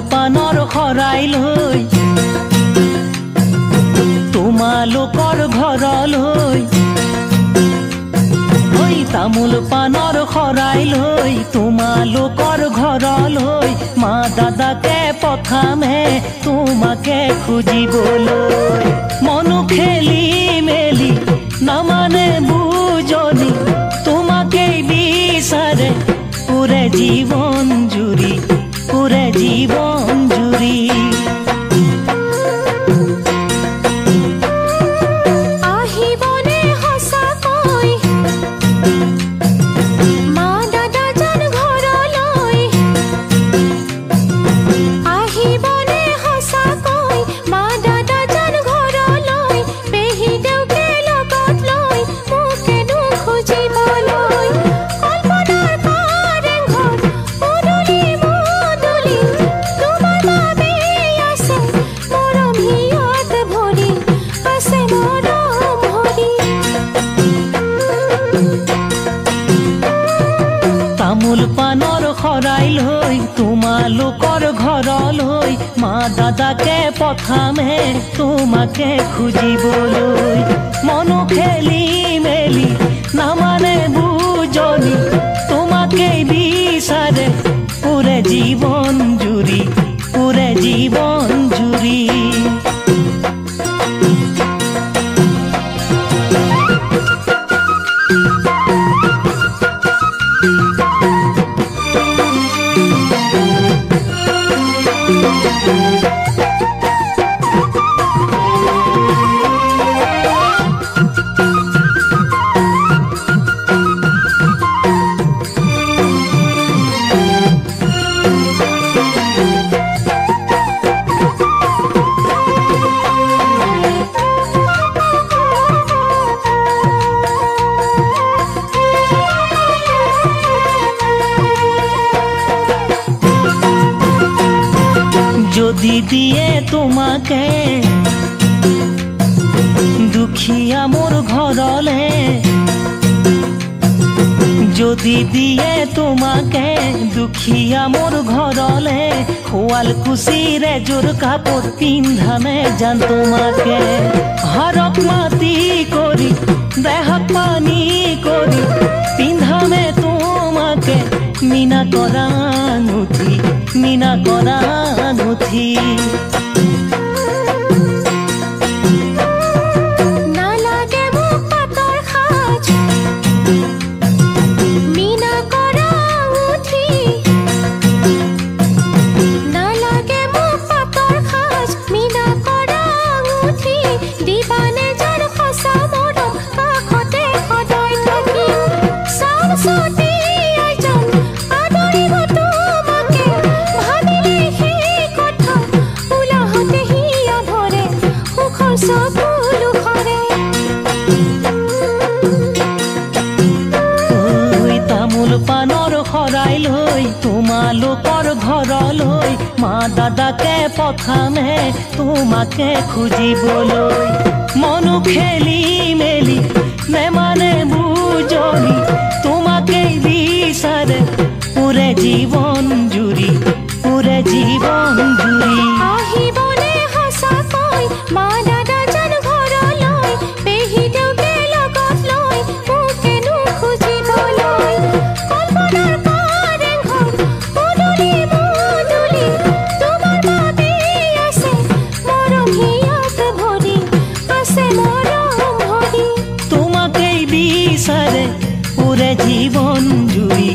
পানৰ শৰাই লৈ তোমালোকৰ ঘৰলৈ তামোল পানৰ শৰাই লৈ তোমালোকৰ ঘৰলৈ মা দাদাকে পঠামে তোমাকে খুজিবলৈ মনো খেলি মেলি নামানে বুজনি তোমাকেই বিচাৰে পুৰে জীৱন জুৰি পুৰে জীৱন জুৰি তামোল পানৰ শৰাই লৈ তোমালোকৰ ঘৰলৈ মা দাদাকে পঠামে তোমাকে খুজিবলৈ মনো খেলি মেলি নামানে বুজনি তোমাকেই বিচাৰে পুৰে জীৱন জুৰি পুৰে জীৱন জুৰি যদি দিয়ে তোমাকে দুখিয়া মোৰ ঘৰলে যদি দিয়ে তোমাকে দুখিয়া মোৰ ঘৰলে শুৱালকুছিৰ এযোৰ কাপোৰ পিন্ধামে জান তোমাকে হৰক মাটি কৰি দেহত পানী কৰি পিন্ধামে তোমাকে মিনা কৰা আঙুঠি মিনা কৰা আঙুঠি নালাগে মোক পাতৰ সাজ মিনা কৰা আঙুঠি নালাগে মোক পাতৰ সাজ মিনা কৰা আঙুঠি দিবানে যাৰ সঁচা মৰম কাষতে সদায় থাকিম চাওচতি তামোল পানৰ শৰাই লৈ তোমালোকৰ ঘৰলৈ মা দাদাকে পঠামে তোমাকে খুজিবলৈ মনো খেলি মেলি নেমানে বুজনি তোমাকেই বিচাৰে পুৰে জীৱন জুৰি পুৰে জীৱন জুৰি আহিবনে সঁচাকৈ মা দাদা জান ঘৰলৈ পেহী দেউকে লগত লৈ মোকেনো খুজিবলৈ কল্পনাৰ কাৰেংঘৰ পদূলি মুদূলি তোমাৰ বাবে আছে মৰম হিয়াত ভৰি আছে মৰম ভৰি তোমাকেই বিচাৰে পুৰে জীৱন জুৰি